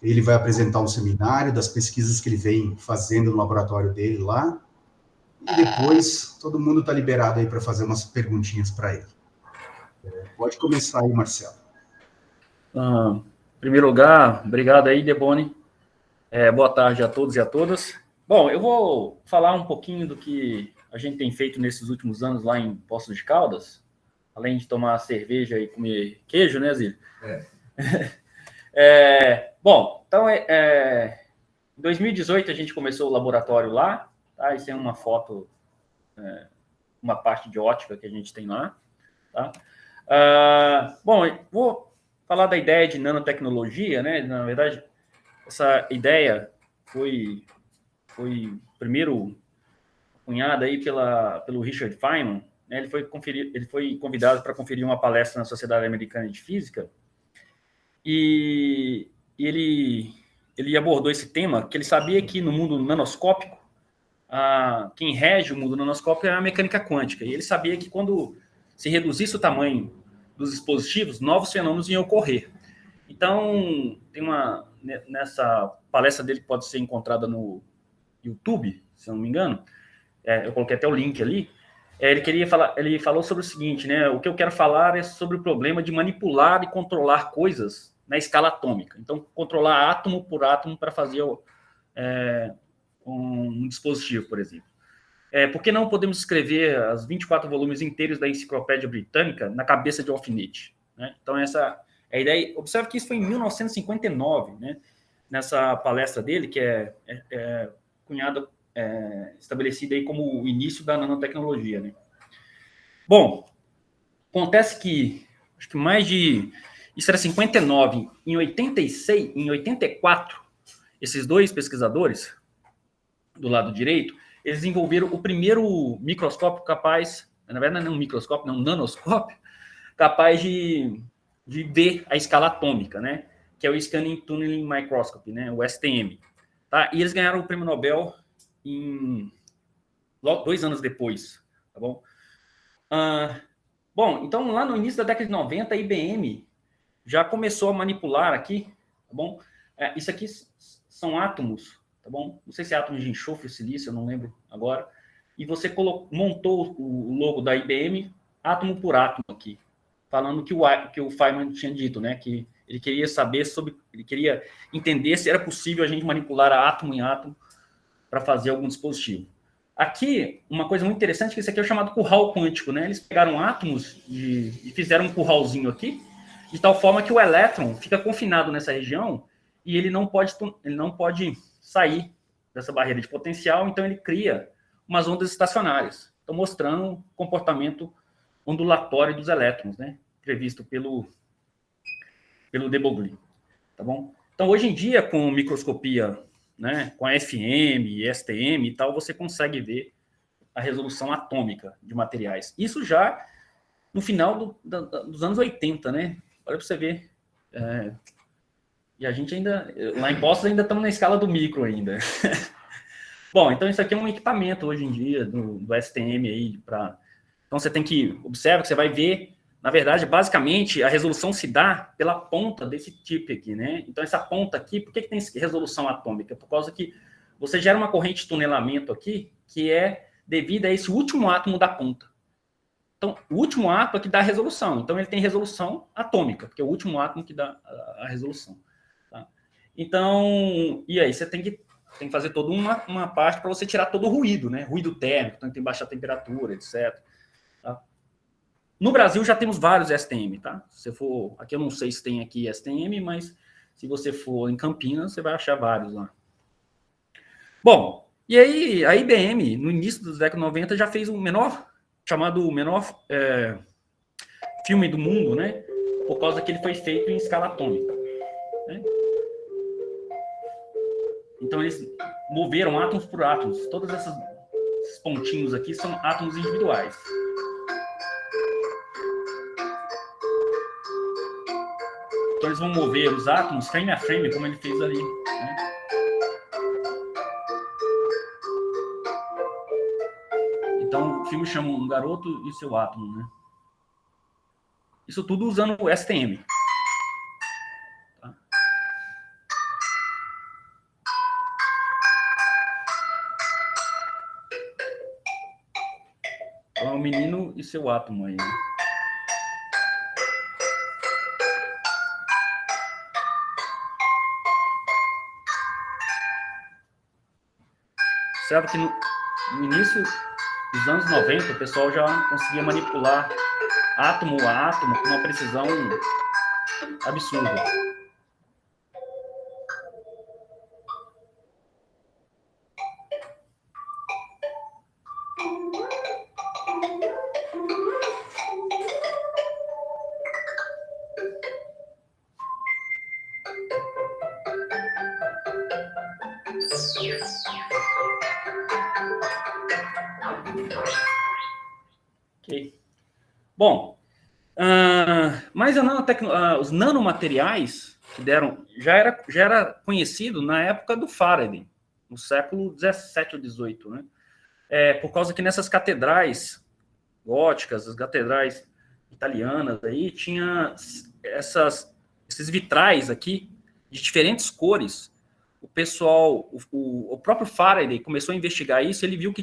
Ele vai apresentar um seminário das pesquisas que ele vem fazendo no laboratório dele lá. E depois, todo mundo está liberado aí para fazer umas perguntinhas para ele. Pode começar aí, Marcelo. Em primeiro lugar, obrigado aí, Deboni. Boa tarde a todos e a todas. Bom, eu vou falar um pouquinho do que a gente tem feito nesses últimos anos lá em Poços de Caldas, além de tomar cerveja e comer queijo, né, Zílio? Bom, então, em 2018 a gente começou o laboratório lá, tá? Isso é uma foto, uma parte de ótica que a gente tem lá, tá? Bom, vou falar da ideia de nanotecnologia, né? Na verdade, essa ideia foi primeiro cunhada aí pelo Richard Feynman, né? Ele foi convidado para conferir uma palestra na Sociedade Americana de Física e ele abordou esse tema, que ele sabia que no mundo nanoscópico, quem rege o mundo nanoscópico é a mecânica quântica, e ele sabia que quando se reduzisse o tamanho dos dispositivos, novos fenômenos iam ocorrer. Então, nessa palestra dele que pode ser encontrada no YouTube, se não me engano, eu coloquei até o link ali, ele falou sobre o seguinte, né? O que eu quero falar é sobre o problema de manipular e controlar coisas na escala atômica. Então, controlar átomo por átomo para fazer um dispositivo, por exemplo. Por que não podemos escrever os 24 volumes inteiros da Enciclopédia Britânica na cabeça de alfinete? Né? Então, essa é a ideia. Observe que isso foi em 1959, né? Nessa palestra dele, que é cunhada, estabelecida aí como o início da nanotecnologia. Né? Bom, acontece que, acho que isso era 59, em 86, em 84, esses dois pesquisadores, do lado direito, eles desenvolveram o primeiro microscópio capaz, na verdade não é um microscópio, não, um nanoscópio, capaz de ver a escala atômica, né? Que é o Scanning Tunneling Microscopy, né? O STM. Tá? E eles ganharam o prêmio Nobel logo 2 anos depois, tá bom? Bom, então lá no início da década de 90, a IBM já começou a manipular aqui, tá bom? Isso aqui são átomos, tá bom? Não sei se é átomos de enxofre ou silício, eu não lembro agora. E você montou o logo da IBM átomo por átomo aqui, falando que o Feynman tinha dito, né? Que ele queria saber ele queria entender se era possível a gente manipular átomo em átomo para fazer algum dispositivo. Aqui, uma coisa muito interessante é que isso aqui é o chamado curral quântico, né? Eles pegaram átomos e fizeram um curralzinho aqui, de tal forma que o elétron fica confinado nessa região e ele não pode sair dessa barreira de potencial, então ele cria umas ondas estacionárias. Estou mostrando o comportamento ondulatório dos elétrons, né? Previsto pelo de Broglie, tá bom? Então, hoje em dia, com microscopia, né, com a FM, STM e tal, você consegue ver a resolução atômica de materiais. Isso já no final dos anos 80, né? Olha para você ver. E a gente ainda, lá em Poços, ainda estamos na escala do micro ainda. Bom, então isso aqui é um equipamento hoje em dia do STM aí para. Então você tem que observar que você vai ver, na verdade, basicamente a resolução se dá pela ponta desse tipo aqui, né? Então essa ponta aqui, por que tem resolução atômica? Por causa que você gera uma corrente de tunelamento aqui que é devido a esse último átomo da ponta. Então, o último átomo é que dá a resolução. Então, ele tem resolução atômica, porque é o último átomo que dá a resolução. Tá? Então, e aí você tem que fazer toda uma parte para você tirar todo o ruído, né? Ruído térmico, então tem baixa temperatura, etc. Tá? No Brasil já temos vários STM, tá? Se você for, aqui eu não sei se tem aqui STM, mas se você for em Campinas, você vai achar vários lá. Bom, e aí a IBM, no início dos décadas 90, já fez o menor filme do mundo, né? Por causa que ele foi feito em escala atômica. Né? Então eles moveram átomos por átomos. Todos esses pontinhos aqui são átomos individuais. Então eles vão mover os átomos frame a frame, como ele fez ali. Né? Então o filme chama Um Garoto e Seu Átomo, né? Isso tudo usando o STM. Tá? Então, é o menino e seu átomo aí, né? Observa que no início dos anos 90, o pessoal já conseguia manipular átomo a átomo com uma precisão absurda. Ok. Bom, mas os nanomateriais que deram já era conhecido na época do Faraday, no século 17 ou 18, né? Por causa que nessas catedrais góticas, as catedrais italianas aí, tinha esses vitrais aqui de diferentes cores. O pessoal, o próprio Faraday começou a investigar isso, ele viu que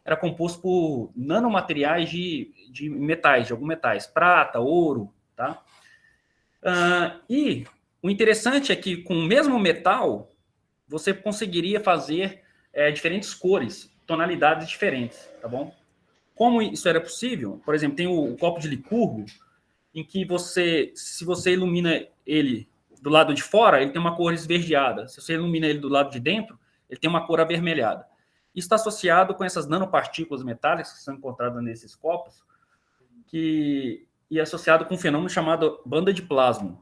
era composto por nanomateriais de metais, de alguns metais, prata, ouro, tá? E o interessante é que com o mesmo metal, você conseguiria fazer diferentes cores, tonalidades diferentes, tá bom? Como isso era possível? Por exemplo, tem o copo de Licurgo, em que se você ilumina ele do lado de fora, ele tem uma cor esverdeada. Se você ilumina ele do lado de dentro, ele tem uma cor avermelhada. Isso está associado com essas nanopartículas metálicas que são encontradas nesses copos, e é associado com um fenômeno chamado banda de plasma.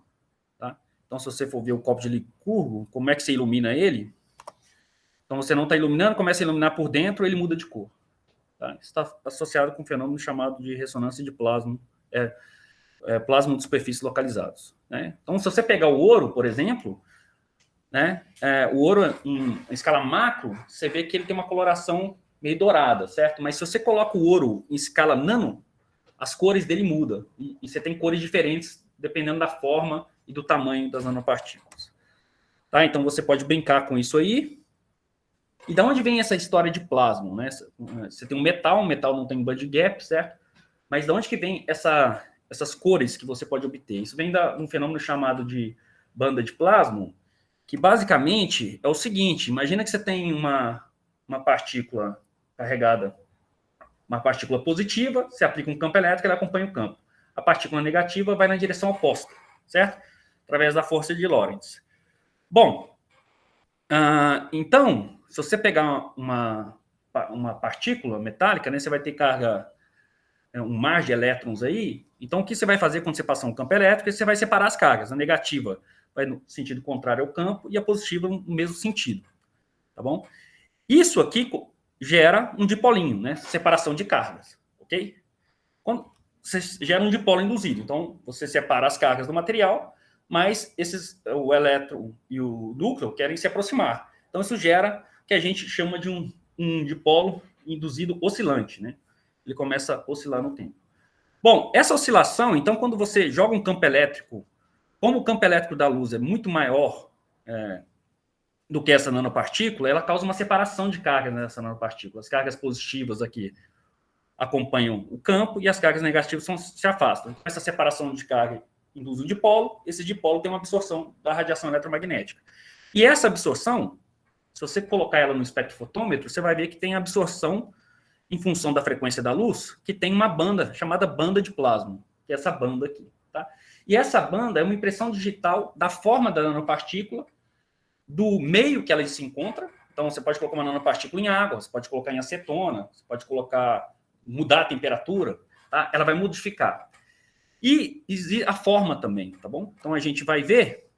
Tá? Então, se você for ver o copo de Licurgo, como é que você ilumina ele? Então, você não está iluminando, começa a iluminar por dentro, ele muda de cor. Tá? Isso está associado com um fenômeno chamado de ressonância de plasma, plasma de superfície localizados. Né? Então, se você pegar o ouro, por exemplo, né, o ouro em escala macro, você vê que ele tem uma coloração meio dourada, certo? Mas se você coloca o ouro em escala nano, as cores dele mudam. E você tem cores diferentes dependendo da forma e do tamanho das nanopartículas. Tá? Então, você pode brincar com isso aí. E da onde vem essa história de plasma? Né? Você tem um metal não tem band gap, certo? Mas de onde que vem essas cores que você pode obter? Isso vem de um fenômeno chamado de banda de plasma, que basicamente é o seguinte: imagina que você tem uma partícula carregada, uma partícula positiva, você aplica um campo elétrico, ela acompanha o campo. A partícula negativa vai na direção oposta, certo? Através da força de Lorentz. Bom, então, se você pegar uma partícula metálica, né, você vai ter carga, um mar de elétrons aí. Então, o que você vai fazer quando você passar um campo elétrico? Você vai separar as cargas. A negativa vai no sentido contrário ao campo e a positiva no mesmo sentido. Tá bom? Isso aqui gera um dipolinho, né? Separação de cargas, ok? Quando você gera um dipolo induzido. Então, você separa as cargas do material, mas o elétron e o núcleo querem se aproximar. Então, isso gera o que a gente chama de um dipolo induzido oscilante, né? Ele começa a oscilar no tempo. Bom, essa oscilação, então, quando você joga um campo elétrico, como o campo elétrico da luz é muito maior do que essa nanopartícula, ela causa uma separação de cargas nessa nanopartícula. As cargas positivas aqui acompanham o campo e as cargas negativas se afastam. Então, essa separação de carga induz um dipolo, esse dipolo tem uma absorção da radiação eletromagnética. E essa absorção, se você colocar ela no espectrofotômetro, você vai ver que tem absorção em função da frequência da luz, que tem uma banda chamada banda de plasma, que é essa banda aqui. Tá? E essa banda é uma impressão digital da forma da nanopartícula, do meio que ela se encontra. Então, você pode colocar uma nanopartícula em água, você pode colocar em acetona, você pode mudar a temperatura, tá? Ela vai modificar. E a forma também, tá bom? Então, a gente vai ver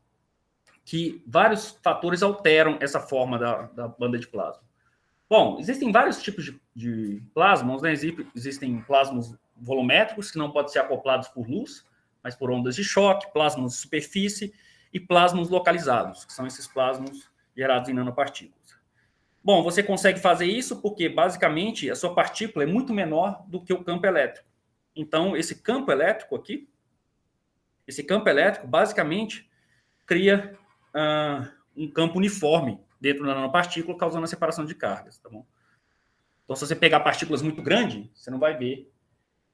que vários fatores alteram essa forma da banda de plasma. Bom, existem vários tipos de plasmons, né? Existem plasmos volumétricos, que não podem ser acoplados por luz, mas por ondas de choque, plasmos de superfície e plasmos localizados, que são esses plasmos gerados em nanopartículas. Bom, você consegue fazer isso porque, basicamente, a sua partícula é muito menor do que o campo elétrico. Então, esse campo elétrico aqui, basicamente, cria um campo uniforme dentro da nanopartícula, causando a separação de cargas, tá bom? Então, se você pegar partículas muito grandes, você não vai ver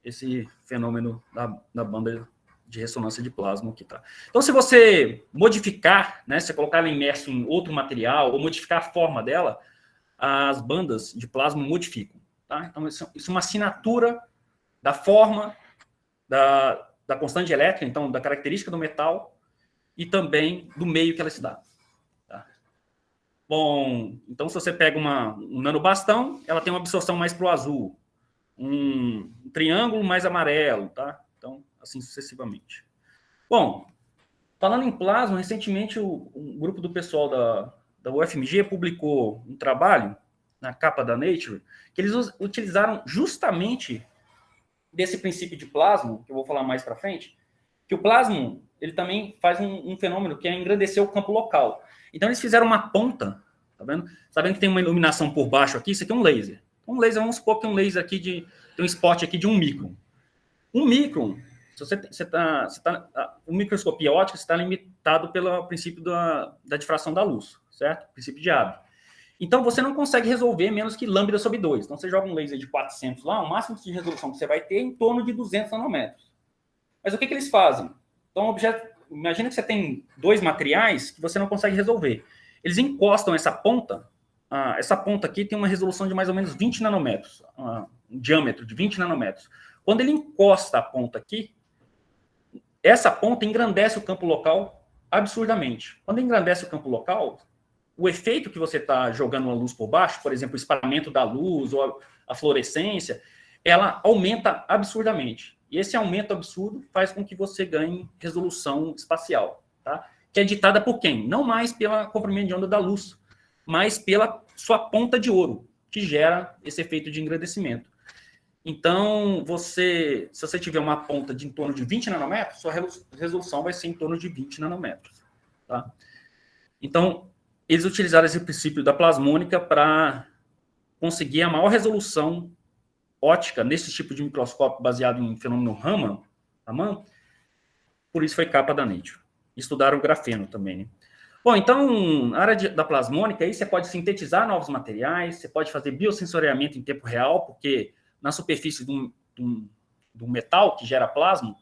esse fenômeno da banda de ressonância de plasma aqui, tá? Então, se você modificar, né, se você colocar ela imerso em outro material, ou modificar a forma dela, as bandas de plasma modificam, tá? Então, isso é uma assinatura da forma, da constante elétrica, então, da característica do metal, e também do meio que ela se dá. Tá? Bom, então, se você pega um nanobastão, ela tem uma absorção mais para o azul, um triângulo mais amarelo, tá? Então, assim sucessivamente. Bom, falando em plasma, recentemente um grupo do pessoal da UFMG publicou um trabalho na capa da Nature, que eles utilizaram justamente desse princípio de plasma, que eu vou falar mais para frente, que o plasma, ele também faz um fenômeno que é engrandecer o campo local. Então, eles fizeram uma ponta, tá vendo? Sabendo que tem uma iluminação por baixo aqui, isso aqui é um laser. Um laser, vamos supor que é um laser aqui tem um spot aqui de 1 micron. 1 micron, se o microscopia óptica está limitado pelo princípio da difração da luz, certo? Princípio de Abbe. Então, você não consegue resolver menos que lambda sobre 2. Então, você joga um laser de 400 lá, o máximo de resolução que você vai ter é em torno de 200 nanômetros. Mas o que eles fazem? Então, imagina que você tem 2 materiais que você não consegue resolver. Eles encostam essa ponta aqui tem uma resolução de mais ou menos 20 nanômetros, um diâmetro de 20 nanômetros. Quando ele encosta a ponta aqui, essa ponta engrandece o campo local absurdamente. Quando engrandece o campo local, o efeito que você está jogando a luz por baixo, por exemplo, o espalhamento da luz ou a fluorescência, ela aumenta absurdamente. E esse aumento absurdo faz com que você ganhe resolução espacial, tá? Que é ditada por quem? Não mais pela comprimento de onda da luz, mas pela sua ponta de ouro, que gera esse efeito de engrandecimento. Então, se você tiver uma ponta de em torno de 20 nanômetros, sua resolução vai ser em torno de 20 nanômetros. Tá? Então, eles utilizaram esse princípio da plasmônica para conseguir a maior resolução óptica nesse tipo de microscópio baseado em fenômeno Raman. Por isso foi capa da Nature. Estudaram o grafeno também, né? Bom, então, na área da plasmônica, aí você pode sintetizar novos materiais, você pode fazer biosensoriamento em tempo real, porque na superfície do metal que gera plasma,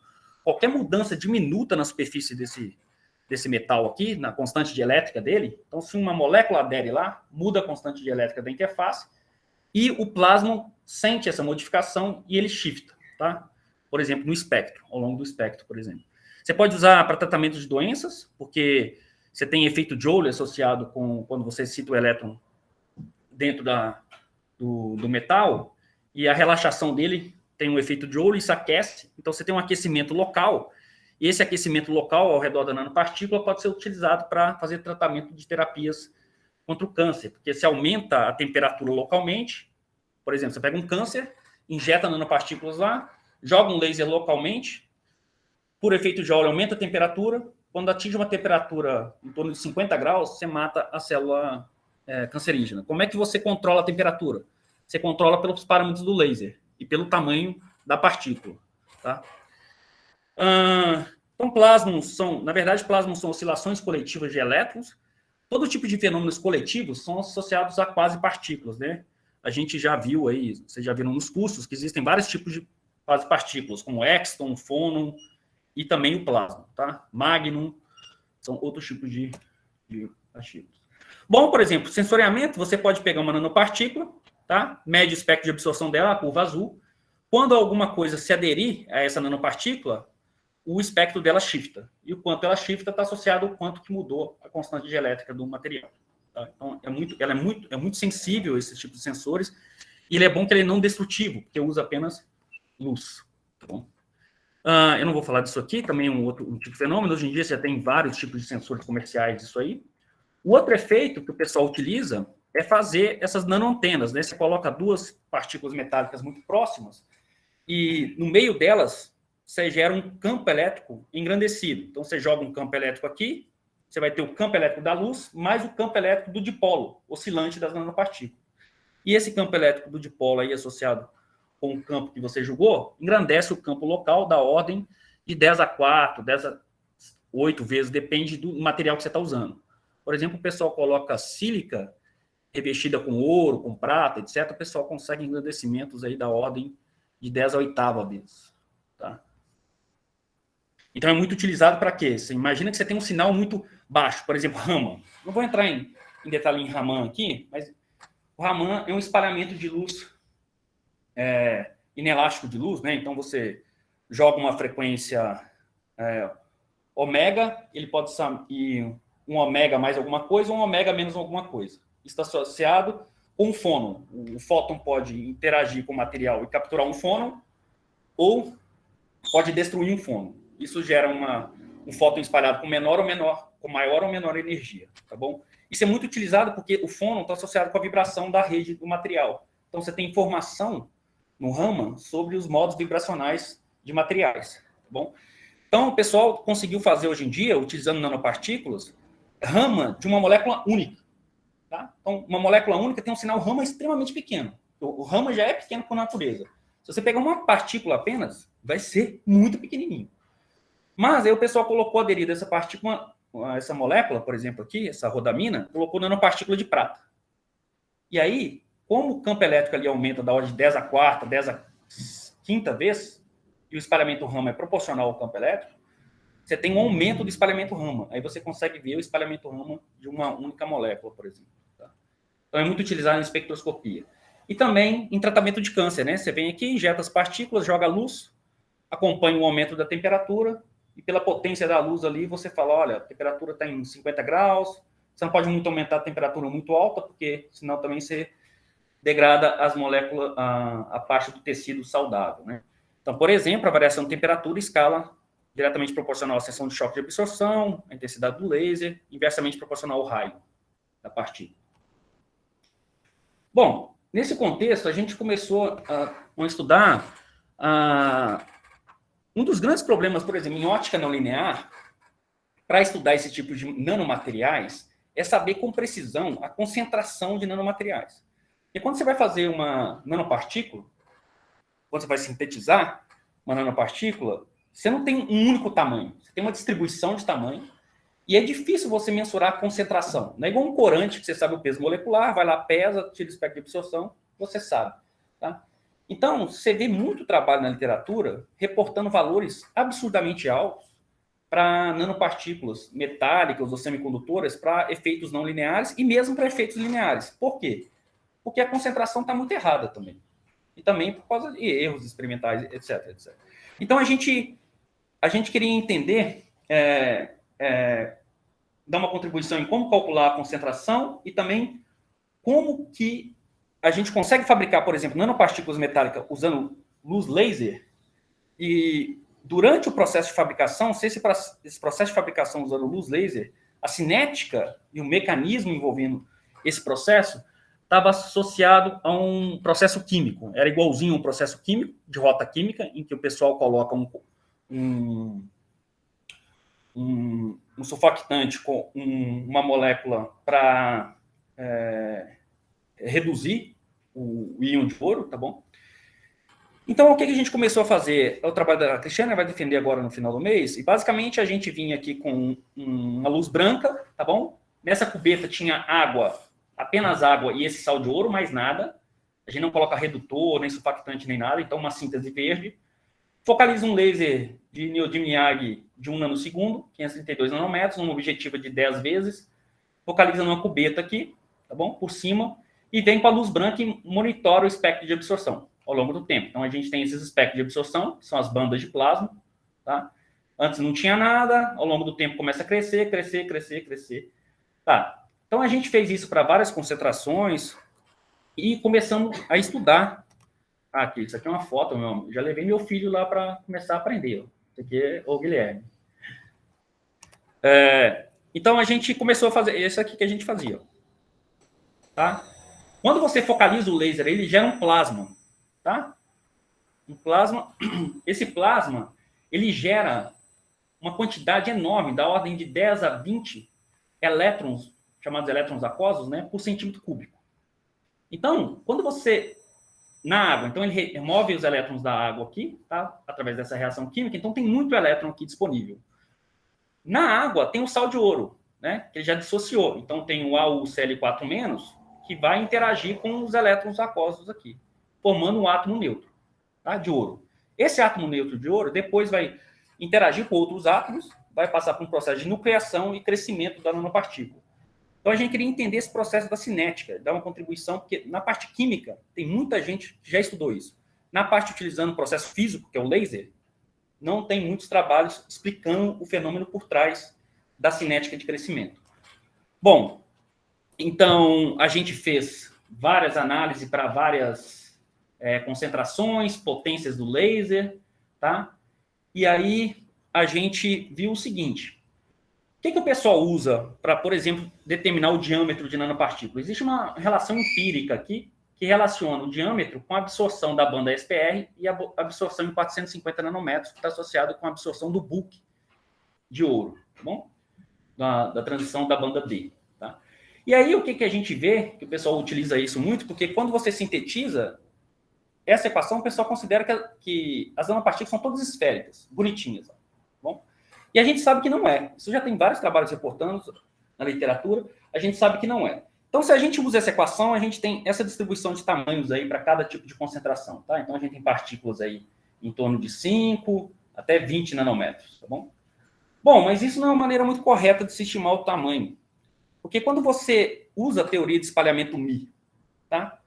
qualquer mudança diminuta na superfície desse metal aqui, na constante de elétrica dele, então se uma molécula adere lá, muda a constante de elétrica da interface, e o plasma sente essa modificação e ele shifta, tá? Por exemplo, no espectro, ao longo do espectro, por exemplo. Você pode usar para tratamento de doenças, porque você tem efeito Joule associado com quando você excita o elétron dentro do metal, e a relaxação dele tem um efeito Joule, isso aquece, então você tem um aquecimento local, e esse aquecimento local ao redor da nanopartícula pode ser utilizado para fazer tratamento de terapias contra o câncer, porque se aumenta a temperatura localmente, por exemplo, você pega um câncer, injeta nanopartículas lá, joga um laser localmente, por efeito Joule aumenta a temperatura, quando atinge uma temperatura em torno de 50 graus, você mata a célula cancerígena. Como é que você controla a temperatura? Você controla pelos parâmetros do laser e pelo tamanho da partícula. Tá? Então, plasmons são oscilações coletivas de elétrons. Todo tipo de fenômenos coletivos são associados a quase partículas, né? A gente já viu aí, vocês já viram nos cursos, que existem vários tipos de quase partículas, como exton, fônon e também o plasma, tá? Magnum, são outros tipos de partículas. Bom, por exemplo, sensoriamento, você pode pegar uma nanopartícula, tá? Mede o espectro de absorção dela, a curva azul. Quando alguma coisa se aderir a essa nanopartícula, o espectro dela shifta. E o quanto ela shifta está associado ao quanto que mudou a constante de elétrica do material. Tá? Então, ela é muito sensível a esse tipo de sensores. E ele é bom que ele é não destrutivo, porque usa apenas luz. Tá bom? Eu não vou falar disso aqui, também é um tipo de fenômeno. Hoje em dia, você já tem vários tipos de sensores comerciais disso aí. O outro efeito que o pessoal utiliza é fazer essas nanoantenas, né? Você coloca 2 partículas metálicas muito próximas e no meio delas você gera um campo elétrico engrandecido. Então, você joga um campo elétrico aqui, você vai ter o campo elétrico da luz, mais o campo elétrico do dipolo, oscilante das nanopartículas. E esse campo elétrico do dipolo aí, associado com o campo que você jogou, engrandece o campo local da ordem de 10 a 4, 10 a 8 vezes, depende do material que você está usando. Por exemplo, o pessoal coloca sílica revestida com ouro, com prata, etc., o pessoal consegue engrandecimentos aí da ordem de 10 a oitava vez. Tá? Então, é muito utilizado para quê? Você imagina que você tem um sinal muito baixo, por exemplo, Raman. Não vou entrar em detalhe em Raman aqui, mas o Raman é um espalhamento de luz inelástico de luz, né? Então, você joga uma frequência ômega, ele pode ir um ômega mais alguma coisa, ou um ômega menos alguma coisa. Está associado com um fônon. O fóton pode interagir com o material e capturar um fônon, ou pode destruir um fônon. Isso gera um fóton espalhado com maior ou menor energia, tá bom? Isso é muito utilizado porque o fônon está associado com a vibração da rede do material. Então, você tem informação no Raman sobre os modos vibracionais de materiais, tá bom? Então, o pessoal conseguiu fazer hoje em dia, utilizando nanopartículas, Raman de uma molécula única. Tá? Então, uma molécula única tem um sinal Raman extremamente pequeno. O Raman já é pequeno por natureza. Se você pegar uma partícula apenas, vai ser muito pequenininho. Mas aí o pessoal colocou aderido essa partícula, essa molécula, por exemplo, aqui, essa rodamina, colocou nanopartícula de prata. E aí, como o campo elétrico ali aumenta da ordem de 10 a quarta, 10 a quinta vez, e o espalhamento Raman é proporcional ao campo elétrico, você tem um aumento do espalhamento Raman. Aí você consegue ver o espalhamento Raman de uma única molécula, por exemplo. Tá? Então, é muito utilizado em espectroscopia. E também em tratamento de câncer, né? Você vem aqui, injeta as partículas, joga a luz, acompanha o aumento da temperatura, e pela potência da luz ali, você fala, olha, a temperatura está em 50 graus, você não pode muito aumentar a temperatura muito alta, porque senão também você degrada as moléculas, a parte do tecido saudável, né? Então, por exemplo, a variação de temperatura escala diretamente proporcional à seção de choque de absorção, a intensidade do laser, inversamente proporcional ao raio da partícula. Bom, nesse contexto, a gente começou a estudar um dos grandes problemas, por exemplo, em ótica não linear, para estudar esse tipo de nanomateriais, é saber com precisão a concentração de nanomateriais. E quando você vai fazer uma nanopartícula, quando você vai sintetizar uma nanopartícula, você não tem um único tamanho, você tem uma distribuição de tamanho, e é difícil você mensurar a concentração. Não é igual um corante, que você sabe o peso molecular, vai lá, pesa, tira o espectro de absorção, você sabe. Tá? Então, você vê muito trabalho na literatura reportando valores absurdamente altos para nanopartículas metálicas ou semicondutoras para efeitos não lineares e mesmo para efeitos lineares. Por quê? Porque a concentração está muito errada também. E também por causa de erros experimentais, etc, etc. Então, a gente queria entender, dar uma contribuição em como calcular a concentração e também como que a gente consegue fabricar, por exemplo, nanopartículas metálicas usando luz laser e durante o processo de fabricação, se esse processo de fabricação usando luz laser, a cinética e o mecanismo envolvendo esse processo estava associado a um processo químico. Era igualzinho a um processo químico, de rota química, em que o pessoal coloca um sulfactante com uma molécula para reduzir o íon de ouro, tá bom? Então, o que a gente começou a fazer? O trabalho da Cristiana vai defender agora no final do mês, e basicamente a gente vinha aqui com uma luz branca, tá bom? Nessa cubeta tinha água, apenas água e esse sal de ouro, mais nada. A gente não coloca redutor, nem sulfactante, nem nada, então uma síntese verde. Focaliza um laser de neodymium de 1 nanosegundo, 532 nanômetros, numa objetiva de 10 vezes. Focaliza numa cubeta aqui, tá bom? Por cima, e vem com a luz branca e monitora o espectro de absorção ao longo do tempo. Então, a gente tem esses espectros de absorção, que são as bandas de plasma, tá? Antes não tinha nada, ao longo do tempo começa a crescer, crescer, crescer, crescer. Tá. Então, a gente fez isso para várias concentrações e começamos a estudar. Aqui, isso aqui é uma foto, meu amigo. Já levei meu filho lá para começar a aprender. Ó. Isso aqui é o Guilherme. Então, a gente começou a fazer isso aqui que a gente fazia. Tá? Quando você focaliza o laser, ele gera um plasma. Tá? Um plasma. Esse plasma, ele gera uma quantidade enorme, da ordem de 10 a 20 elétrons, chamados elétrons aquosos, né, por centímetro cúbico. Então, quando você... Na água, então ele remove os elétrons da água aqui, tá? Através dessa reação química, então tem muito elétron aqui disponível. Na água tem o sal de ouro, né? Que ele já dissociou. Então tem o AuCl4-, que vai interagir com os elétrons aquosos aqui, formando um átomo neutro, tá? De ouro. Esse átomo neutro de ouro depois vai interagir com outros átomos, vai passar por um processo de nucleação e crescimento da nanopartícula. Então, a gente queria entender esse processo da cinética, dar uma contribuição, porque na parte química, tem muita gente que já estudou isso. Na parte utilizando o processo físico, que é o laser, não tem muitos trabalhos explicando o fenômeno por trás da cinética de crescimento. Bom, então, a gente fez várias análises para várias concentrações, potências do laser, tá? E aí, a gente viu o seguinte: o que o pessoal usa para, por exemplo, determinar o diâmetro de nanopartícula? Existe uma relação empírica aqui que relaciona o diâmetro com a absorção da banda SPR e a absorção em 450 nanômetros, que está associado com a absorção do bulk de ouro, tá bom? Da transição da banda D. Tá? E aí, o que a gente vê, que o pessoal utiliza isso muito, porque quando você sintetiza essa equação, o pessoal considera que as nanopartículas são todas esféricas, bonitinhas. Tá bom? E a gente sabe que não é. Isso já tem vários trabalhos reportando na literatura, a gente sabe que não é. Então, se a gente usa essa equação, a gente tem essa distribuição de tamanhos aí para cada tipo de concentração, tá? Então, a gente tem partículas aí em torno de 5 até 20 nanômetros, tá bom? Bom, mas isso não é uma maneira muito correta de se estimar o tamanho. Porque quando você usa a teoria de espalhamento μ, tá?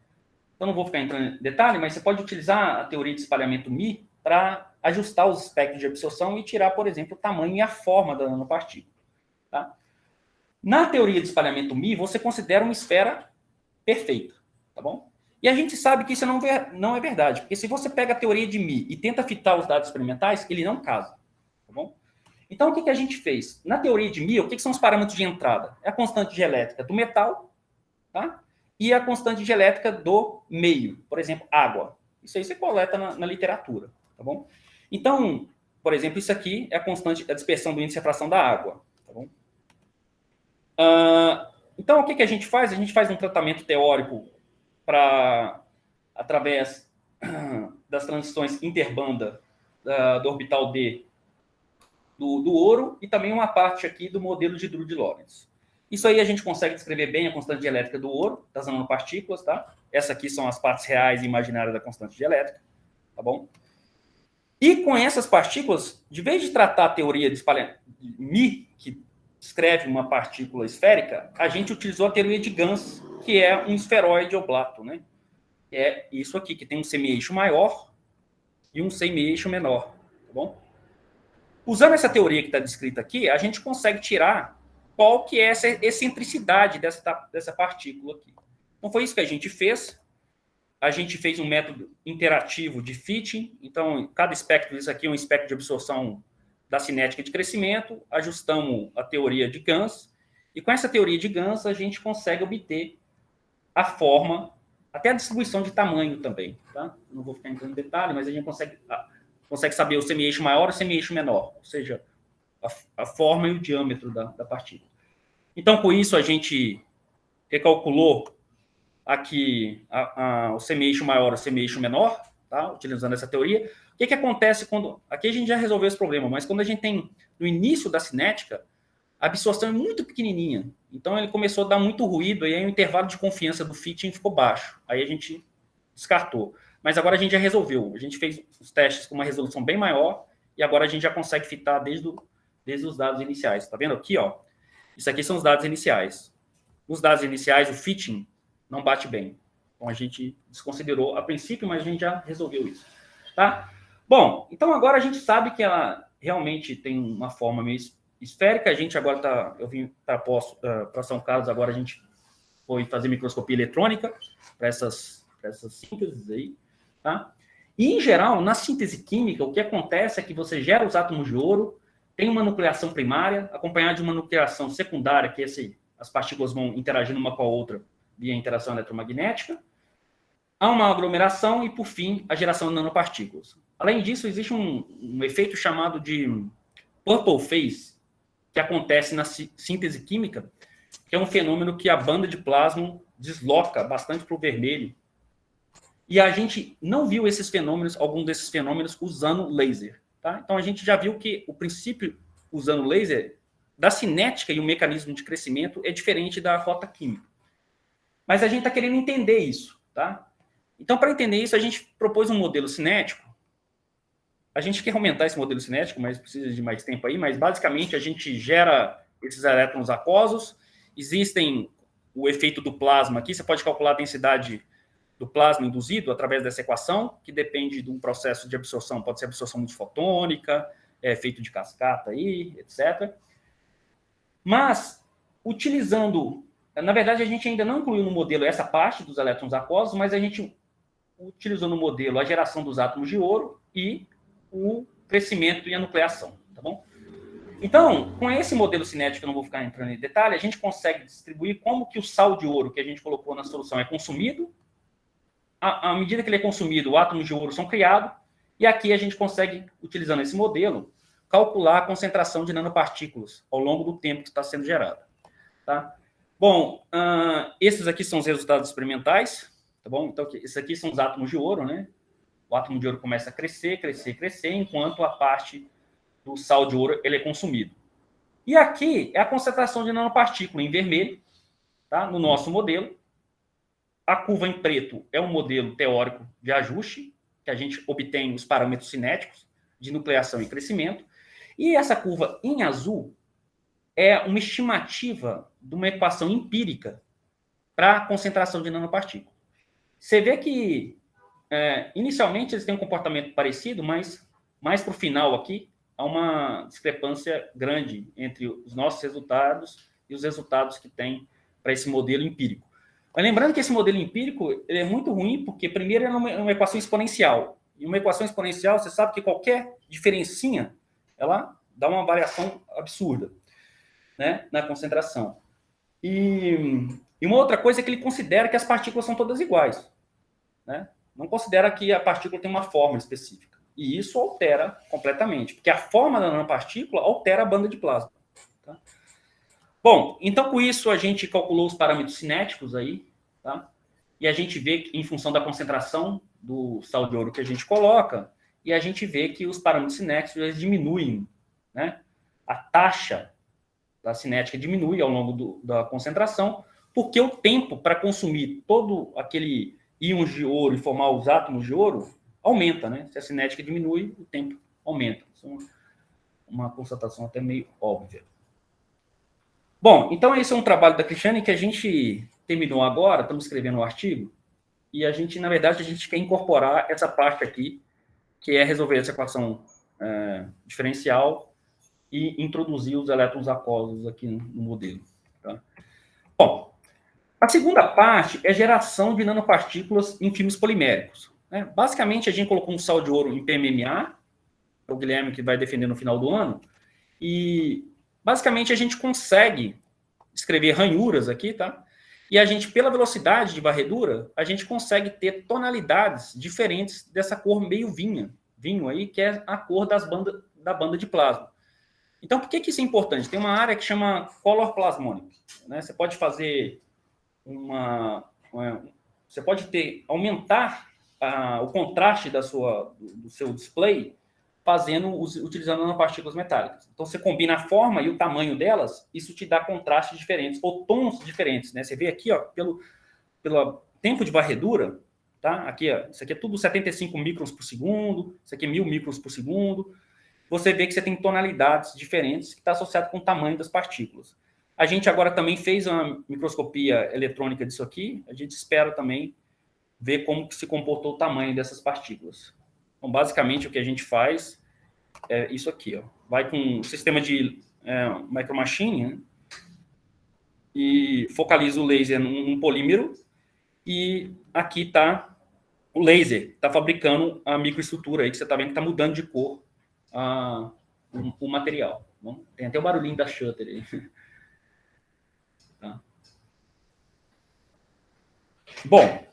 Então, não vou ficar entrando em detalhe, mas você pode utilizar a teoria de espalhamento μ para ajustar os espectros de absorção e tirar, por exemplo, o tamanho e a forma da nanopartícula, tá? Na teoria de espalhamento μ, você considera uma esfera perfeita, tá bom? E a gente sabe que isso não é verdade, porque se você pega a teoria de μ e tenta fitar os dados experimentais, ele não casa, tá bom? Então, o que a gente fez? Na teoria de μ, o que são os parâmetros de entrada? É a constante dielétrica do metal, tá? E a constante dielétrica do meio, por exemplo, água. Isso aí você coleta na literatura, tá bom? Então, por exemplo, isso aqui é a constante da dispersão do índice de refração da água, tá bom? Então, o que a gente faz? A gente faz um tratamento teórico através das transições interbanda do orbital D do ouro e também uma parte aqui do modelo de Drude Lorentz. Isso aí a gente consegue descrever bem a constante dielétrica do ouro, das nanopartículas, tá? Essas aqui são as partes reais e imaginárias da constante dielétrica, tá bom? E com essas partículas, de vez de tratar a teoria de μ, que descreve uma partícula esférica, a gente utilizou a teoria de Gans, que é um esferoide oblato, né? É isso aqui, que tem um semi-eixo maior e um semi-eixo menor, tá bom? Usando essa teoria que está descrita aqui, a gente consegue tirar qual que é essa excentricidade dessa partícula aqui. Então, foi isso que a gente fez. A gente fez um método interativo de fitting. Então, cada espectro disso aqui é um espectro de absorção da cinética de crescimento, ajustamos a teoria de Gans, e com essa teoria de Gans a gente consegue obter a forma, até a distribuição de tamanho também, tá? Não vou ficar entrando em detalhe, mas a gente consegue saber o semi-eixo maior e o semi-eixo menor, ou seja, a forma e o diâmetro da partícula. Então, com isso, a gente recalculou aqui o semi-eixo maior e o semi-eixo menor, tá? Utilizando essa teoria. O que acontece quando... Aqui a gente já resolveu esse problema, mas quando a gente tem, no início da cinética, a absorção é muito pequenininha. Então, ele começou a dar muito ruído, e aí o intervalo de confiança do fitting ficou baixo. Aí a gente descartou. Mas agora a gente já resolveu. A gente fez os testes com uma resolução bem maior, e agora a gente já consegue fitar desde os dados iniciais. Tá vendo aqui, ó? Isso aqui são os dados iniciais. Os dados iniciais, o fitting, não bate bem. Então, a gente desconsiderou a princípio, mas a gente já resolveu isso. Tá? Bom, então agora a gente sabe que ela realmente tem uma forma meio esférica. A gente agora está... Eu vim para São Carlos, agora a gente foi fazer microscopia eletrônica para essas sínteses aí. Tá? E, em geral, na síntese química, o que acontece é que você gera os átomos de ouro, tem uma nucleação primária, acompanhada de uma nucleação secundária, que as partículas vão interagindo uma com a outra via interação eletromagnética. Há uma aglomeração e, por fim, a geração de nanopartículas. Além disso, existe um efeito chamado de purple phase, que acontece na síntese química, que é um fenômeno que a banda de plasma desloca bastante para o vermelho. E a gente não viu algum desses fenômenos usando laser. Tá? Então, a gente já viu que o princípio usando laser, da cinética e o mecanismo de crescimento, é diferente da rota química. Mas a gente está querendo entender isso, tá? Então, para entender isso, a gente propôs um modelo cinético. A gente quer aumentar esse modelo cinético, mas precisa de mais tempo aí. Mas, basicamente, a gente gera esses elétrons aquosos. Existem o efeito do plasma aqui. Você pode calcular a densidade do plasma induzido através dessa equação, que depende de um processo de absorção. Pode ser absorção multifotônica, efeito de cascata aí, etc. Mas, utilizando... Na verdade, a gente ainda não incluiu no modelo essa parte dos elétrons aquosos, mas a gente utilizou no modelo a geração dos átomos de ouro e o crescimento e a nucleação, tá bom? Então, com esse modelo cinético, eu não vou ficar entrando em detalhe, a gente consegue distribuir como que o sal de ouro que a gente colocou na solução é consumido. À medida que ele é consumido, átomos de ouro são criados, e aqui a gente consegue, utilizando esse modelo, calcular a concentração de nanopartículas ao longo do tempo que está sendo gerado. Tá? Bom, esses aqui são os resultados experimentais, tá bom? Então, esses aqui são os átomos de ouro, né? O átomo de ouro começa a crescer, crescer, crescer, enquanto a parte do sal de ouro ele é consumido. E aqui é a concentração de nanopartícula em vermelho, tá? No nosso modelo. A curva em preto é um modelo teórico de ajuste, que a gente obtém os parâmetros cinéticos de nucleação e crescimento. E essa curva em azul é uma estimativa de uma equação empírica para a concentração de nanopartículas. Você vê que, inicialmente, eles têm um comportamento parecido, mas mais para o final aqui, há uma discrepância grande entre os nossos resultados e os resultados que tem para esse modelo empírico. Mas lembrando que esse modelo empírico ele é muito ruim, porque primeiro é uma equação exponencial. E uma equação exponencial, você sabe que qualquer diferencinha, ela dá uma variação absurda, né, na concentração. E uma outra coisa é que ele considera que as partículas são todas iguais, né? Não considera que a partícula tem uma forma específica. E isso altera completamente, porque a forma da nanopartícula altera a banda de plasma. Tá? Bom, então com isso a gente calculou os parâmetros cinéticos aí, tá? E a gente vê que, em função da concentração do sal de ouro que a gente coloca, e a gente vê que os parâmetros cinéticos eles diminuem, né? A taxa da cinética diminui ao longo da concentração, porque o tempo para consumir todo aquele íons de ouro e formar os átomos de ouro aumenta, né? Se a cinética diminui, o tempo aumenta. Isso é uma constatação até meio óbvia. Bom, então esse é um trabalho da Cristiane que a gente terminou agora, estamos escrevendo um artigo, e a gente, na verdade, a gente quer incorporar essa parte aqui, que é resolver essa equação diferencial e introduzir os elétrons aquosos aqui no modelo. Tá? Bom, a segunda parte é geração de nanopartículas em filmes poliméricos. Né? Basicamente, a gente colocou um sal de ouro em PMMA, o Guilherme que vai defender no final do ano, e basicamente a gente consegue escrever ranhuras aqui, tá? E a gente, pela velocidade de varredura, a gente consegue ter tonalidades diferentes dessa cor meio vinho aí, que é a cor da banda de plasma. Então, por que isso é importante? Tem uma área que chama color plasmonic, né? Você pode fazer você pode aumentar o contraste do seu display utilizando nanopartículas metálicas. Então, você combina a forma e o tamanho delas, isso te dá contrastes diferentes, ou tons diferentes, né? Você vê aqui, ó, pelo tempo de varredura, tá? Aqui, ó, isso aqui é tudo 75 microns por segundo, isso aqui é 1000 microns por segundo. Você vê que você tem tonalidades diferentes que está associado com o tamanho das partículas. A gente agora também fez uma microscopia eletrônica disso aqui, a gente espera também ver como que se comportou o tamanho dessas partículas. Então, basicamente, o que a gente faz é isso aqui, ó. Vai com um sistema de micromachine, né? E focaliza o laser num polímero, e aqui está o laser, está fabricando a microestrutura aí, que você está vendo que está mudando de cor o material. Bom, tem até o barulhinho da shutter aí. Tá. Bom,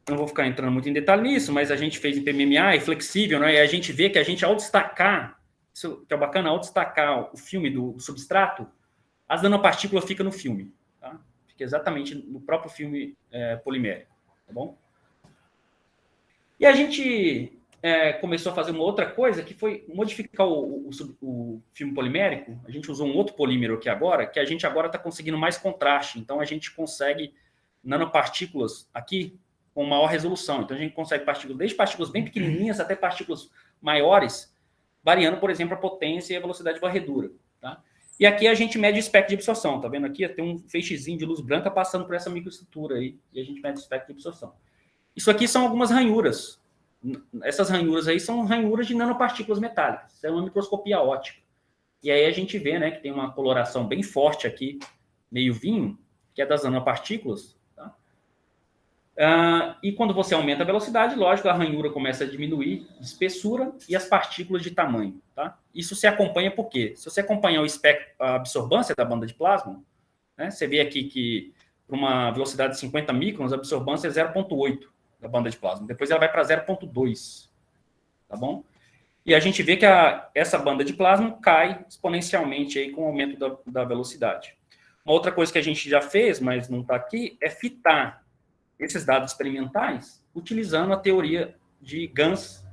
não vou ficar entrando muito em detalhe nisso, mas a gente fez em PMMA, é flexível, né? E a gente vê que a gente, ao destacar, isso que é bacana, ao destacar o filme do substrato, as nanopartículas ficam no filme, tá? Fica exatamente no próprio filme polimérico, tá bom? E a gente começou a fazer uma outra coisa, que foi modificar o filme polimérico. A gente usou um outro polímero aqui agora, que a gente agora está conseguindo mais contraste. Então, a gente consegue nanopartículas aqui com maior resolução. Então, a gente consegue partículas, desde partículas bem pequenininhas até partículas maiores, variando, por exemplo, a potência e a velocidade de varredura. Tá? E aqui a gente mede o espectro de absorção. Tá vendo aqui? Tem um feixezinho de luz branca passando por essa microestrutura aí, e a gente mede o espectro de absorção. Isso aqui são algumas ranhuras. Essas ranhuras aí são ranhuras de nanopartículas metálicas. Isso é uma microscopia óptica. E aí a gente vê, né, que tem uma coloração bem forte aqui, meio vinho, que é das nanopartículas. Tá? E quando você aumenta a velocidade, lógico, a ranhura começa a diminuir de espessura e as partículas de tamanho. Tá? Isso se acompanha por quê? Se você acompanhar a absorbância da banda de plasma, né, você vê aqui que para uma velocidade de 50 microns, a absorbância é 0,8 da banda de plasma. Depois ela vai para 0,2, tá bom? E a gente vê que essa banda de plasma cai exponencialmente aí com o aumento da velocidade. Uma outra coisa que a gente já fez, mas não está aqui, é fitar esses dados experimentais utilizando a teoria de GANS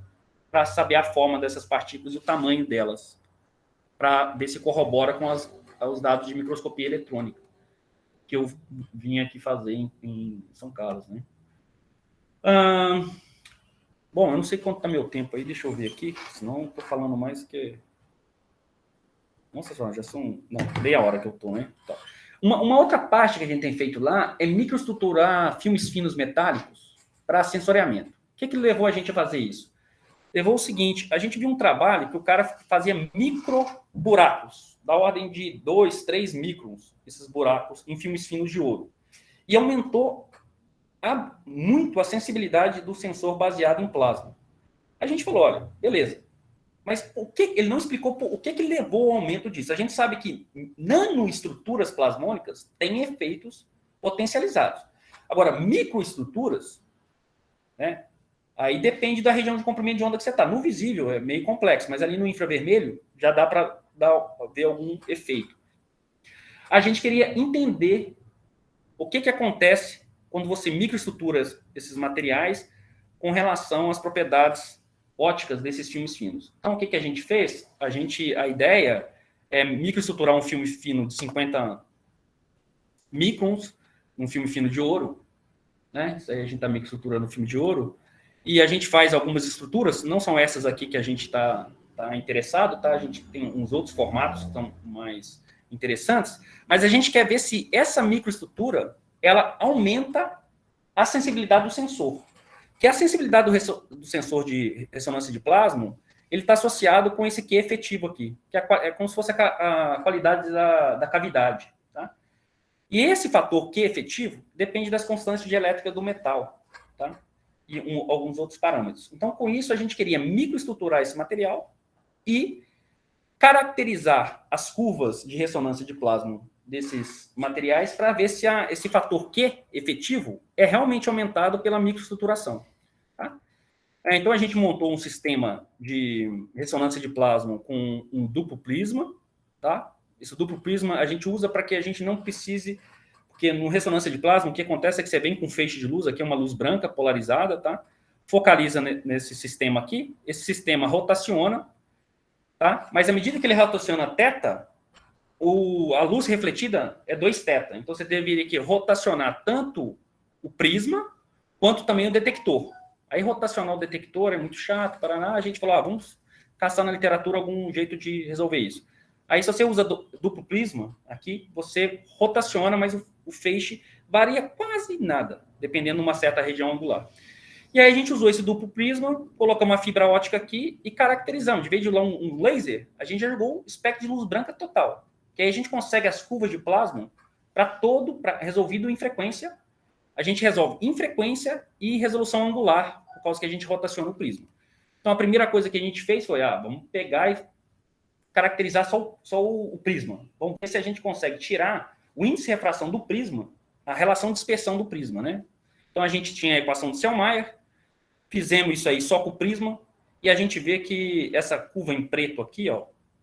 para saber a forma dessas partículas e o tamanho delas, para ver se corrobora com os dados de microscopia eletrônica que eu vim aqui fazer em São Carlos, né? Bom, eu não sei quanto está meu tempo aí, deixa eu ver aqui, senão estou falando mais que... Nossa senhora, já são... Não, meia hora que eu estou, né? Tá. Uma outra parte que a gente tem feito lá é microestruturar filmes finos metálicos para sensoriamento. O que levou a gente a fazer isso? Levou o seguinte, a gente viu um trabalho que o cara fazia micro buracos, da ordem de 2, 3 microns, esses buracos em filmes finos de ouro. E aumentou muito a sensibilidade do sensor baseado em plasma. A gente falou, olha, beleza, mas ele não explicou o que levou ao aumento disso. A gente sabe que nanoestruturas plasmônicas têm efeitos potencializados. Agora, microestruturas, né, aí depende da região de comprimento de onda que você está. No visível é meio complexo, mas ali no infravermelho já dá para ver algum efeito. A gente queria entender o que acontece quando você microestrutura esses materiais com relação às propriedades ópticas desses filmes finos. Então, o que a gente fez? A ideia é microestruturar um filme fino de 50 microns, um filme fino de ouro, né? Isso aí a gente está microestruturando um filme de ouro, e a gente faz algumas estruturas, não são essas aqui que a gente está interessado, tá? A gente tem uns outros formatos que estão mais interessantes, mas a gente quer ver se essa microestrutura ela aumenta a sensibilidade do sensor. Que a sensibilidade do sensor de ressonância de plasma, ele está associado com esse Q efetivo aqui, que é como se fosse a qualidade da cavidade. Tá? E esse fator Q efetivo depende das constantes de elétrica do metal, tá? E alguns outros parâmetros. Então, com isso, a gente queria microestruturar esse material e caracterizar as curvas de ressonância de plasma desses materiais para ver se esse fator Q efetivo é realmente aumentado pela microestruturação. Tá? Então, a gente montou um sistema de ressonância de plasma com um duplo prisma. Tá? Esse duplo prisma a gente usa para que a gente não precise... Porque no ressonância de plasma, o que acontece é que você vem com feixe de luz, aqui é uma luz branca polarizada, tá? Focaliza nesse sistema aqui, esse sistema rotaciona, tá? Mas à medida que ele rotaciona θ, a luz refletida é 2θ. Então, você deveria aqui rotacionar tanto o prisma, quanto também o detector. Aí, rotacionar o detector é muito chato, paraná. A gente falou, vamos caçar na literatura algum jeito de resolver isso. Aí, se você usa duplo prisma, aqui, você rotaciona, mas o feixe varia quase nada, dependendo de uma certa região angular. E aí, a gente usou esse duplo prisma, colocamos uma fibra ótica aqui e caracterizamos. De vez de usar um laser, a gente já jogou o espectro de luz branca total. Que aí a gente consegue as curvas de plasma resolvido em frequência. A gente resolve em frequência e resolução angular, por causa que a gente rotaciona o prisma. Então, a primeira coisa que a gente fez foi, vamos pegar e caracterizar só o prisma. Vamos ver se a gente consegue tirar o índice de refração do prisma, a relação de dispersão do prisma, né? Então, a gente tinha a equação de Sellmeier, fizemos isso aí só com o prisma, e a gente vê que essa curva em preto aqui,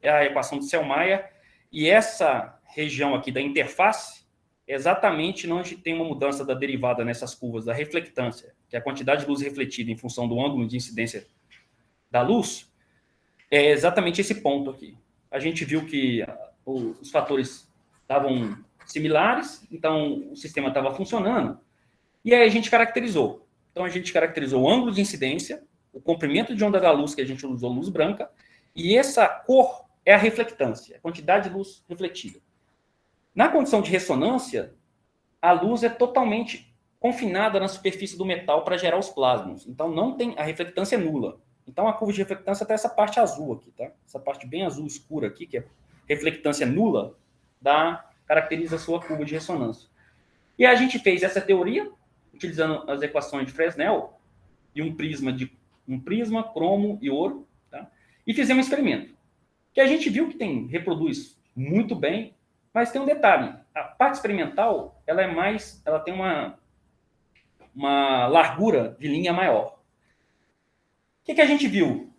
é a equação de Sellmeier, e essa região aqui da interface é exatamente onde tem uma mudança da derivada nessas curvas, da reflectância, que é a quantidade de luz refletida em função do ângulo de incidência da luz, é exatamente esse ponto aqui. A gente viu que os fatores estavam similares, então o sistema estava funcionando, e aí a gente caracterizou. Então a gente caracterizou o ângulo de incidência, o comprimento de onda da luz, que a gente usou luz branca, e essa cor é a reflectância, a quantidade de luz refletida. Na condição de ressonância, a luz é totalmente confinada na superfície do metal para gerar os plasmons. Então não tem, a reflectância é nula. Então a curva de reflectância está essa parte azul aqui, tá? Essa parte bem azul escura aqui, que é reflectância nula, caracteriza a sua curva de ressonância. E a gente fez essa teoria utilizando as equações de Fresnel e um prisma, cromo e ouro, tá? E fizemos um experimento que a gente viu que reproduz muito bem, mas tem um detalhe: a parte experimental ela tem uma largura de linha maior. O que a gente viu?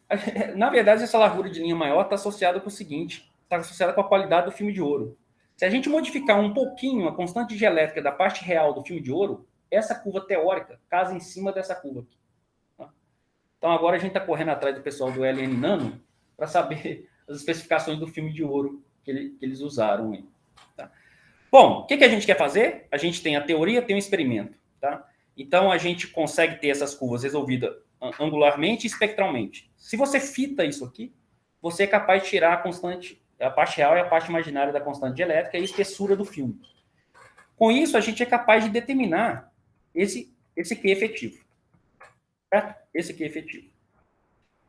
Na verdade, essa largura de linha maior está associada com o seguinte: está associada com a qualidade do filme de ouro. Se a gente modificar um pouquinho a constante dielétrica da parte real do filme de ouro, essa curva teórica casa em cima dessa curva aqui. Tá? Então, agora a gente está correndo atrás do pessoal do LN Nano para saber as especificações do filme de ouro que eles usaram aí. Tá? Bom, o que a gente quer fazer? A gente tem a teoria, tem um experimento. Tá? Então, a gente consegue ter essas curvas resolvidas angularmente e espectralmente. Se você fita isso aqui, você é capaz de tirar a constante, a parte real e a parte imaginária da constante dielétrica e a espessura do filme. Com isso, a gente é capaz de determinar esse Q efetivo. Certo? Esse Q efetivo.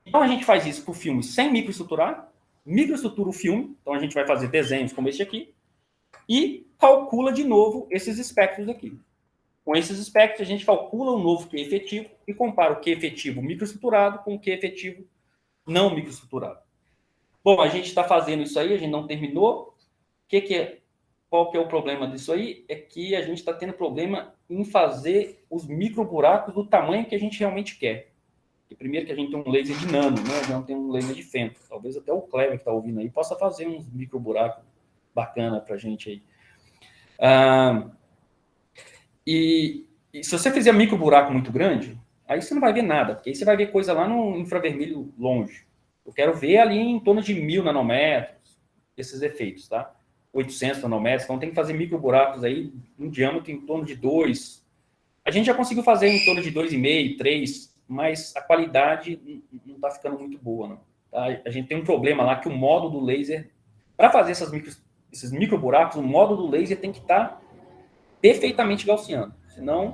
Então, a gente faz isso para o filme sem microestruturar, microestrutura o filme, então a gente vai fazer desenhos como esse aqui, e calcula de novo esses espectros aqui. Com esses espectros, a gente calcula um novo Q efetivo e compara o Q efetivo microestruturado com o Q efetivo não microestruturado. Bom, a gente está fazendo isso aí, a gente não terminou. Qual que é o problema disso aí? É que a gente está tendo problema em fazer os microburacos do tamanho que a gente realmente quer. Porque primeiro que a gente tem um laser de nano, né? A gente não tem um laser de femto. Talvez até o Cleber que está ouvindo aí possa fazer uns microburacos bacana para a gente aí. E se você fizer microburaco muito grande, aí você não vai ver nada, porque aí você vai ver coisa lá no infravermelho longe. Eu quero ver ali em torno de 1000 nanômetros, esses efeitos, tá? 800 nanômetros, então tem que fazer microburacos aí em diâmetro em torno de 2. A gente já conseguiu fazer em torno de 2,5, 3, mas a qualidade não está ficando muito boa, não. Tá? A gente tem um problema lá que o modo do laser, para fazer esses microburacos, o modo do laser tem que estar perfeitamente gaussiano, senão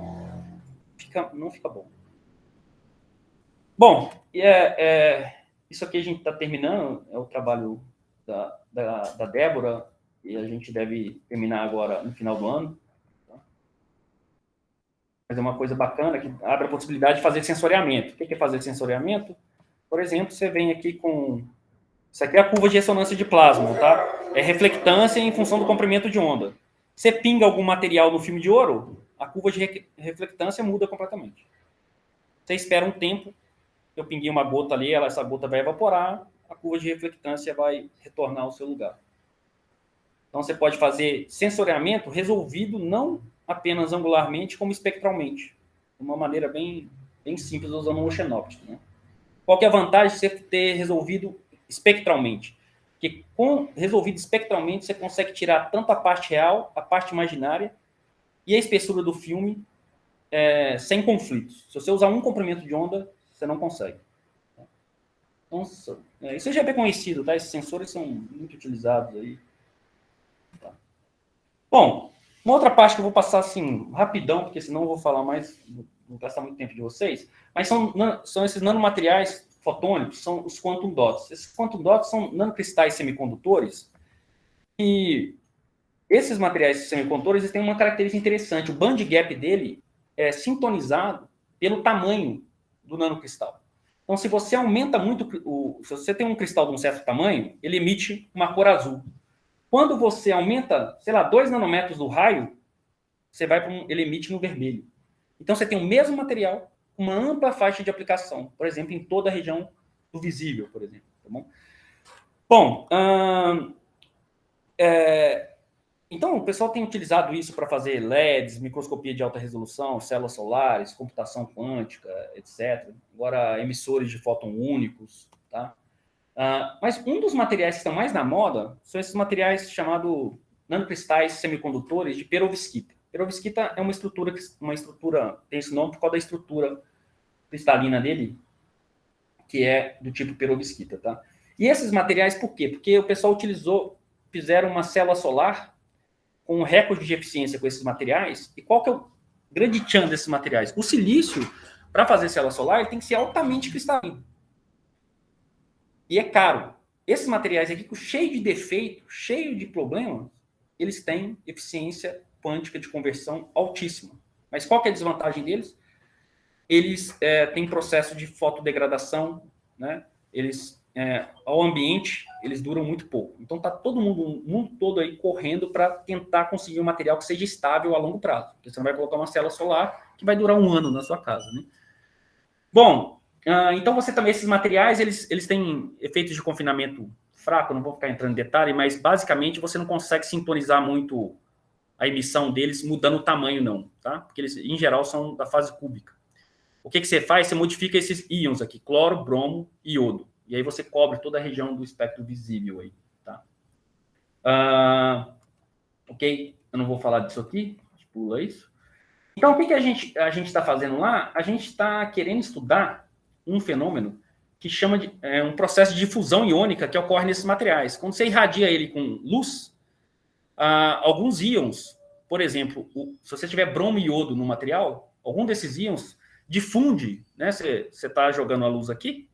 não fica bom. Bom, isso aqui a gente está terminando, é o trabalho da Débora, e a gente deve terminar agora no final do ano. Tá? Mas é uma coisa bacana que abre a possibilidade de fazer sensoriamento. O que é fazer sensoriamento? Por exemplo, você vem aqui com... Isso aqui é a curva de ressonância de plasma, tá? É reflectância em função do comprimento de onda. Você pinga algum material no filme de ouro, a curva de reflectância muda completamente. Você espera um tempo, eu pinguei uma gota ali, essa gota vai evaporar, a curva de reflectância vai retornar ao seu lugar. Então, você pode fazer sensoriamento resolvido não apenas angularmente, como espectralmente. De uma maneira bem simples, usando o Ocean Optics, né? Qual que é a vantagem de você ter resolvido espectralmente? Porque resolvido espectralmente, você consegue tirar tanto a parte real, a parte imaginária e a espessura do filme sem conflitos. Se você usar um comprimento de onda, você não consegue. Então, isso já é bem conhecido, tá? Esses sensores são muito utilizados aí. Tá? Bom, uma outra parte que eu vou passar assim, rapidão, porque senão eu vou falar mais, não gastar muito tempo de vocês, mas são esses nanomateriais fotônicos, são os quantum dots. Esses quantum dots são nanocristais semicondutores e esses materiais semicondutores têm uma característica interessante. O band gap dele é sintonizado pelo tamanho do nanocristal. Então, se você aumenta muito, se você tem um cristal de um certo tamanho, ele emite uma cor azul. Quando você aumenta, sei lá, 2 nanômetros do raio, ele emite no vermelho. Então, você tem o mesmo material, uma ampla faixa de aplicação, por exemplo, em toda a região do visível, por exemplo. Tá bom? Bom, Então, o pessoal tem utilizado isso para fazer LEDs, microscopia de alta resolução, células solares, computação quântica, etc. Agora, emissores de fóton únicos, tá? Mas um dos materiais que estão mais na moda são esses materiais chamados nanocristais semicondutores de perovskita. Perovskita é uma estrutura, tem esse nome por causa da estrutura cristalina dele, que é do tipo perovskita, tá? E esses materiais, por quê? Porque o pessoal fizeram uma célula solar com um recorde de eficiência com esses materiais. E qual que é o grande tchan desses materiais? O silício, para fazer célula solar, ele tem que ser altamente cristalino. E é caro. Esses materiais aqui, cheio de defeito, cheio de problemas, eles têm eficiência quântica de conversão altíssima. Mas qual que é a desvantagem deles? Eles têm processo de fotodegradação, né? Ao ambiente, eles duram muito pouco. Então, está todo mundo, o mundo todo aí correndo para tentar conseguir um material que seja estável a longo prazo. Porque você não vai colocar uma célula solar que vai durar 1 ano na sua casa, né? Bom, então esses materiais, eles têm efeitos de confinamento fraco, não vou ficar entrando em detalhe, mas basicamente você não consegue sintonizar muito a emissão deles mudando o tamanho, não, tá? Porque eles, em geral, são da fase cúbica. O que você faz? Você modifica esses íons aqui, cloro, bromo e iodo. E aí você cobre toda a região do espectro visível aí, tá? Ok? Eu não vou falar disso aqui, a gente pula isso. Então, o que a gente está fazendo lá? A gente está querendo estudar um fenômeno que chama de um processo de difusão iônica que ocorre nesses materiais. Quando você irradia ele com luz, alguns íons, por exemplo, se você tiver bromo e iodo no material, algum desses íons difunde, né? Você está jogando a luz aqui,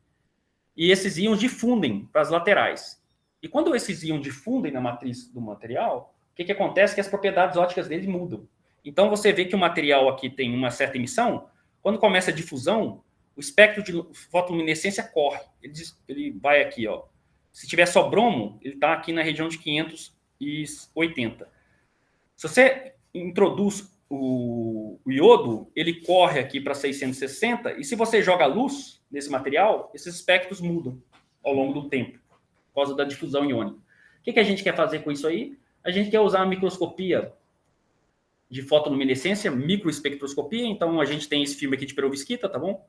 e esses íons difundem para as laterais. E quando esses íons difundem na matriz do material, o que acontece? Que as propriedades ópticas dele mudam. Então, você vê que o material aqui tem uma certa emissão, quando começa a difusão, o espectro de fotoluminescência corre. Ele vai aqui, ó. Se tiver só bromo, ele está aqui na região de 580. Se você introduz o iodo, ele corre aqui para 660, e se você joga luz nesse material, esses espectros mudam ao longo do tempo, por causa da difusão iônica. O que a gente quer fazer com isso aí? A gente quer usar a microscopia de fotoluminescência, microespectroscopia. Então, a gente tem esse filme aqui de perovskita, tá bom?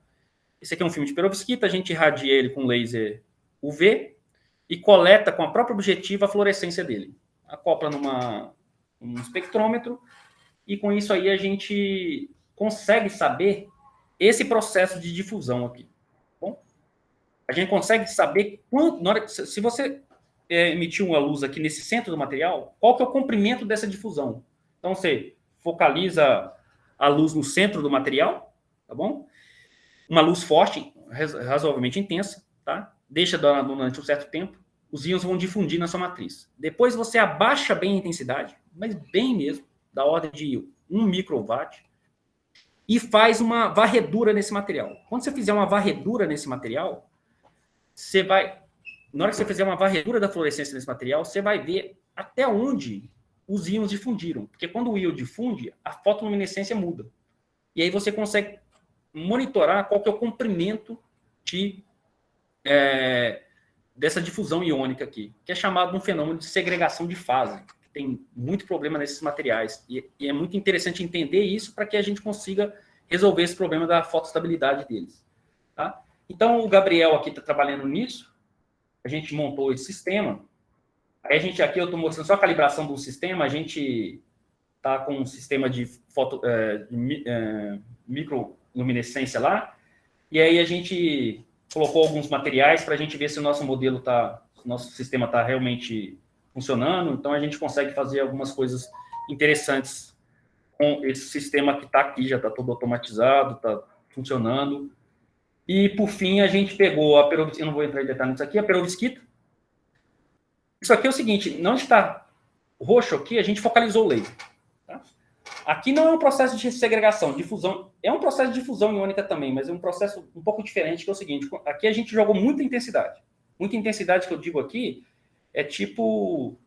Esse aqui é um filme de perovskita, a gente irradia ele com laser UV e coleta com a própria objetiva a fluorescência dele. Acopla num espectrômetro, e com isso aí a gente consegue saber esse processo de difusão aqui. Bom, a gente consegue saber se você emitir uma luz aqui nesse centro do material, qual que é o comprimento dessa difusão. Então, você focaliza a luz no centro do material, tá bom? Uma luz forte, razoavelmente intensa, tá? Deixa durante um certo tempo, os íons vão difundir na sua matriz. Depois você abaixa bem a intensidade, mas bem mesmo, da ordem de 1 microwatt, e faz uma varredura nesse material. Quando você fizer uma varredura nesse material, na hora que você fizer uma varredura da fluorescência nesse material, você vai ver até onde os íons difundiram. Porque quando o íon difunde, a fotoluminescência muda. E aí você consegue monitorar qual que é o comprimento dessa difusão iônica aqui, que é chamado de um fenômeno de segregação de fase. Tem muito problema nesses materiais. E é muito interessante entender isso para que a gente consiga resolver esse problema da fotoestabilidade deles. Tá? Então, o Gabriel aqui está trabalhando nisso. A gente montou esse sistema. Aí aqui eu estou mostrando só a calibração do sistema. A gente está com um sistema de microluminescência lá. E aí a gente colocou alguns materiais para a gente ver se o nosso modelo nosso sistema está realmente funcionando. Então, a gente consegue fazer algumas coisas interessantes com esse sistema que está aqui, já está todo automatizado, está funcionando. E, por fim, a gente pegou a perovskita, eu não vou entrar em detalhes nisso aqui, a perovskita. Isso aqui é o seguinte, não está roxo aqui, a gente focalizou o laser. Tá? Aqui não é um processo de segregação, difusão. É um processo de difusão iônica também, mas é um processo um pouco diferente, que é o seguinte, aqui a gente jogou muita intensidade. Muita intensidade que eu digo aqui é tipo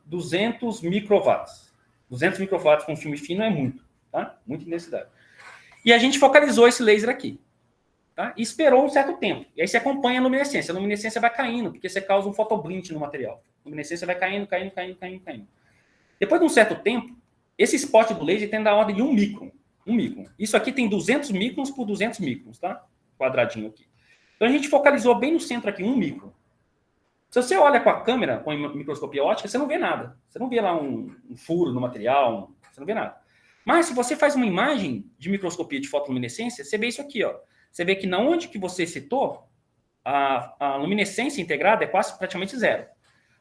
200 microwatts. 200 microwatts com filme fino é muito, tá? Muita intensidade. E a gente focalizou esse laser aqui, tá? E esperou um certo tempo. E aí você acompanha a luminescência. A luminescência vai caindo, porque você causa um fotoblint no material. A luminescência vai caindo. Depois de um certo tempo, esse spot do laser tem da ordem de 1 micron. 1 micron. Isso aqui tem 200 microns por 200 microns, tá? Quadradinho aqui. Então a gente focalizou bem no centro aqui, 1 micron. Se você olha com a câmera, com a microscopia óptica, você não vê nada. Você não vê lá um furo no material, você não vê nada. Mas se você faz uma imagem de microscopia de fotoluminescência, você vê isso aqui, ó. Você vê que na onde que você citou, a luminescência integrada é quase praticamente zero.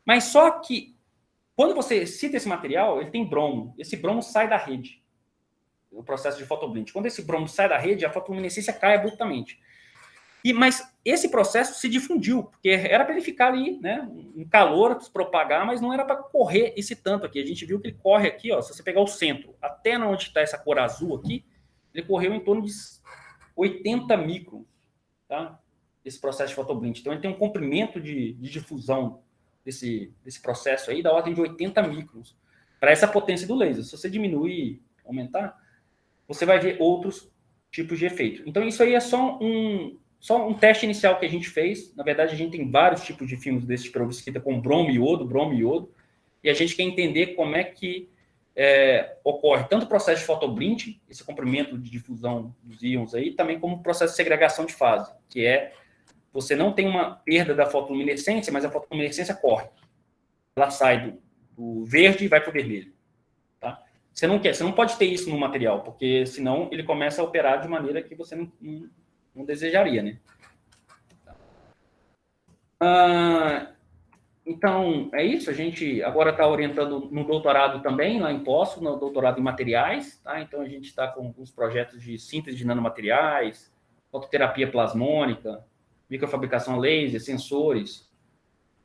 Mas só que quando você cita esse material, ele tem bromo. Esse bromo sai da rede, no processo de fotoblint. Quando esse bromo sai da rede, a fotoluminescência cai abruptamente. Mas esse processo se difundiu, porque era para ele ficar ali, né, um calor, se propagar, mas não era para correr esse tanto aqui. A gente viu que ele corre aqui, ó, se você pegar o centro, até onde está essa cor azul aqui, ele correu em torno de 80 microns, tá? Esse processo de fotoblint. Então, ele tem um comprimento de difusão desse processo aí da ordem de 80 microns, para essa potência do laser. Se você diminuir, aumentar, você vai ver outros tipos de efeito. Então, isso aí é só um teste inicial que a gente fez. Na verdade, a gente tem vários tipos de filmes desses de perovskita com bromo e iodo, e a gente quer entender como é que ocorre tanto o processo de fotoblint, esse comprimento de difusão dos íons aí, também como o processo de segregação de fase, que é você não tem uma perda da fotoluminescência, mas a fotoluminescência corre. Ela sai do verde e vai para o vermelho. Tá? Você não pode ter isso no material, porque senão ele começa a operar de maneira que você não desejaria, né? Então, é isso. A gente agora está orientando no doutorado também, lá em Poços, no doutorado em materiais. Tá? Então, a gente está com os projetos de síntese de nanomateriais, fototerapia plasmônica, microfabricação a laser, sensores,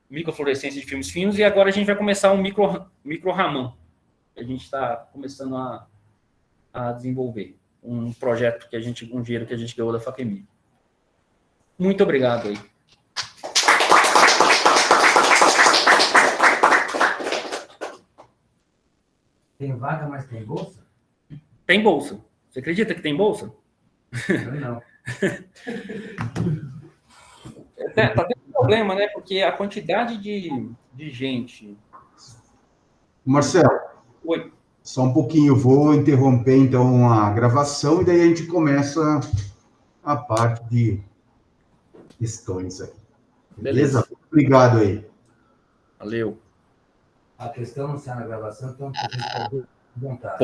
microfluorescência de filmes finos, e agora a gente vai começar um micro-Raman. A gente está começando a desenvolver um projeto um dinheiro que a gente ganhou da FACEMI. Muito obrigado aí. Tem vaga, mas tem bolsa? Tem bolsa. Você acredita que tem bolsa? Eu não. Tá tendo um problema, né? Porque a quantidade de gente... Marcelo, Oi. só um pouquinho, eu vou interromper então a gravação e daí a gente começa a parte de questões aí. Beleza? Obrigado aí. Valeu. A questão não sai na gravação, então vocês podem vontade.